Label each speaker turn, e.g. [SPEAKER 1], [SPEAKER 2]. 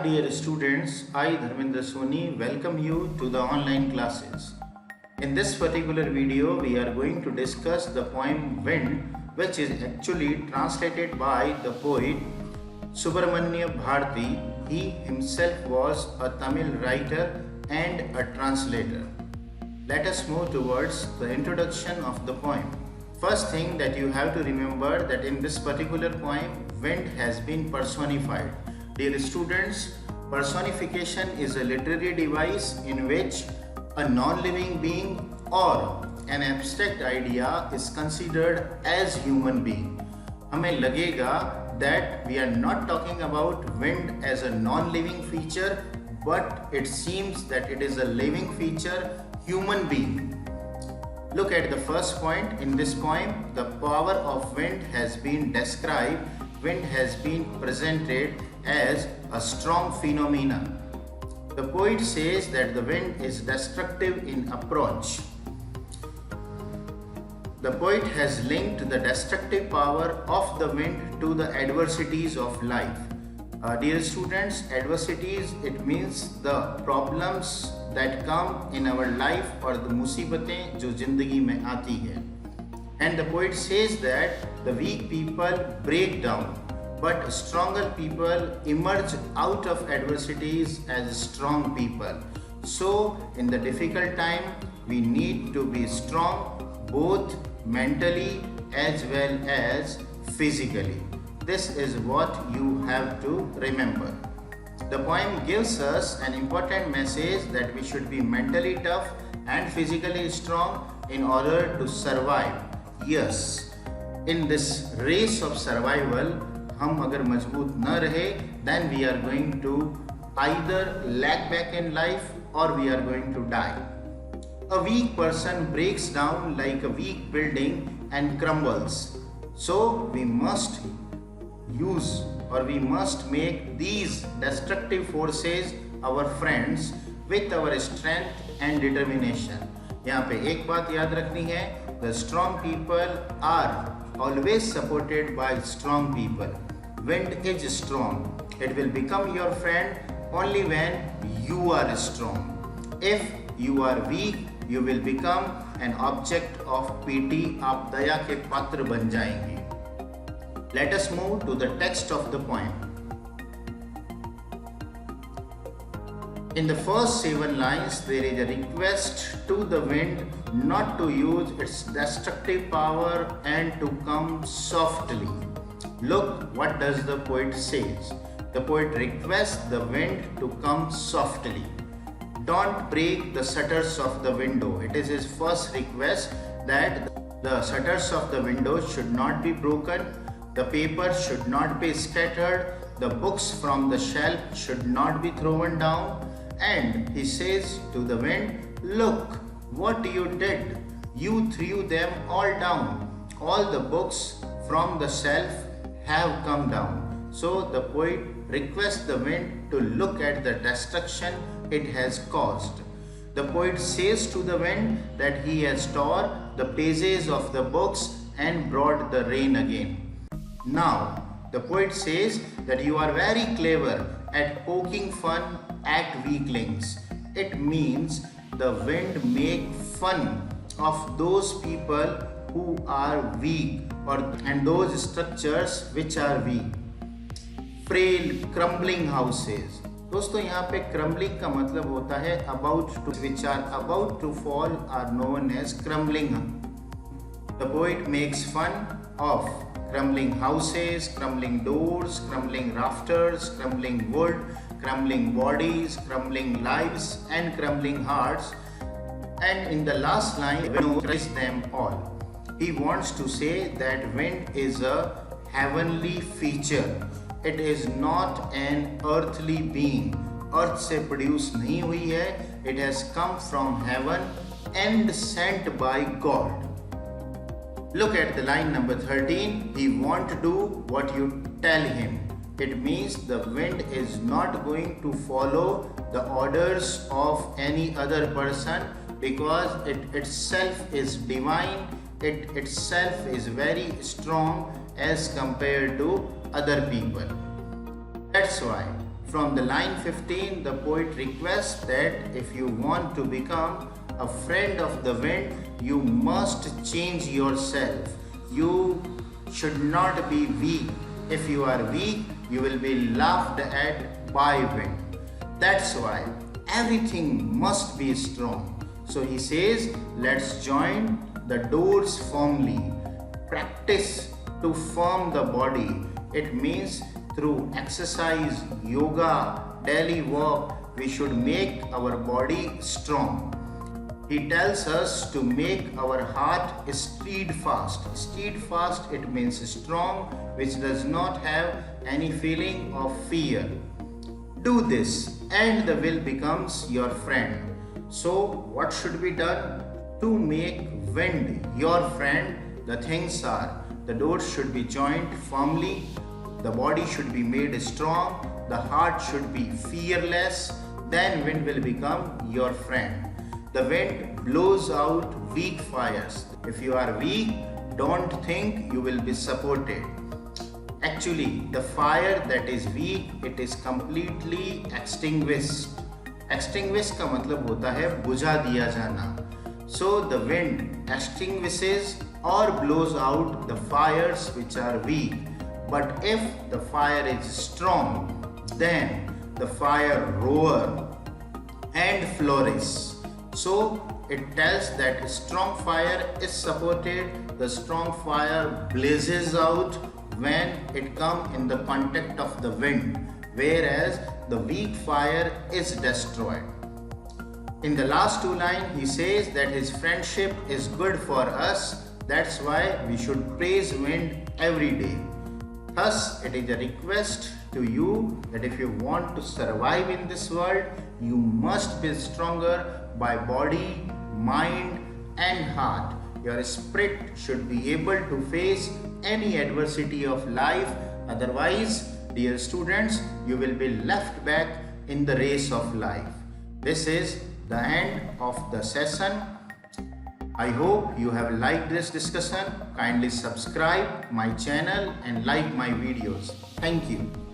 [SPEAKER 1] dear students, I Dharmendra Soni welcome you to the online classes. In this particular video, we are going to discuss the poem Wind, which is actually translated by the poet Subramania Bharti. He himself was a Tamil writer and a translator. Let us move towards the introduction of the poem. First thing that you have to remember that in this particular poem, wind has been personified. Dear students, personification is a literary device in which a non-living being or an abstract idea is considered as human being. हमें लगेगा that we are not talking about wind as a non-living feature, but it seems that it is a living feature, human being. Look at the first point in this poem. The power of wind has been described. Wind has been presented as a strong phenomenon. The poet says that the wind is destructive in approach. The poet has linked the destructive power of the wind to the adversities of life. Dear students, adversities, it means the problems that come in our life or the musibateं जो जिंदगी में आती है. And the poet says that the weak people break down, but stronger people emerge out of adversities as strong people. So in the difficult time, we need to be strong both mentally as well as physically. This is what you have to remember. The poem gives us an important message that we should be mentally tough and physically strong in order to survive. Yes, in this race of survival, हम अगर मजबूत न रहे, then we are going to either lag back in life or we are going to die. A weak person breaks down like a weak building and crumbles. So we must use or we must make these destructive forces our friends with our strength and determination. यहाँ पे एक बात याद रखनी है, the strong people are always supported by strong people. Wind is strong. It will become your friend only when you are strong. If you are weak, you will become an object of pity. आप दया के पात्र बन जाएंगे. Let us move to the text of the poem. In the first 7 lines, there is a request to the wind not to use its destructive power and to come softly. Look what does the poet says. The poet requests the wind to come softly. Don't break the shutters of the window. It is his first request that the shutters of the window should not be broken. The paper should not be scattered. The books from the shelf should not be thrown down. And he says to the wind, look what you did. You threw them all down. All the books from the shelf have come down. So the poet requests the wind to look at the destruction it has caused. The poet says to the wind that he has torn the pages of the books and brought the rain again. Now, the poet says that you are very clever at poking fun at weaklings. It means the wind make fun of those people who are weak and those structures which are weak. Frail, crumbling houses. दोस्तों यहाँ पे crumbling का मतलब होता है about to, which are about to fall are known as crumbling. The poet makes fun of crumbling houses, crumbling doors, crumbling rafters, crumbling wood, crumbling bodies, crumbling lives and crumbling hearts. And in the last line, wind knows them all. He wants to say that wind is a heavenly feature. It is not an earthly being. Earth से produce नहीं हुई है. It has come from heaven and sent by God. Look at the line number 13. He won't do what you tell him. It means the wind is not going to follow the orders of any other person because it itself is divine. It itself is very strong as compared to other people. That's why From the line 15, the poet requests that if you want to become a friend of the wind, you must change yourself. You should not be weak. If you are weak, you will be laughed at by wind. That's why everything must be strong. So he says, let's join the doors firmly. Practice to firm the body. It means through exercise, yoga, daily walk, we should make our body strong. He tells us to make our heart steadfast. Steadfast, it means strong, which does not have any feeling of fear. Do this and the will becomes your friend. So what should be done? To make wind your friend, the things are, the doors should be joined firmly, the body should be made strong, the heart should be fearless, then wind will become your friend. The wind blows out weak fires. If you are weak, don't think you will be supported. Actually, the fire that is weak, it is completely extinguished. Extinguish का मतलब होता है बुझा दिया जाना. So the wind extinguishes or blows out the fires which are weak. But if the fire is strong, then the fire roar and flourish. So it tells that strong fire is supported, the strong fire blazes out when it comes in the contact of the wind, whereas the weak fire is destroyed. In the last two lines, he says that his friendship is good for us, that's why we should praise wind every day. Thus, it is a request to you that if you want to survive in this world, you must be stronger by body, mind and heart. Your spirit should be able to face any adversity of life. Otherwise, dear students, you will be left back in the race of life. This is the end of the session. I hope you have liked this discussion. Kindly subscribe my channel and like my videos. Thank you.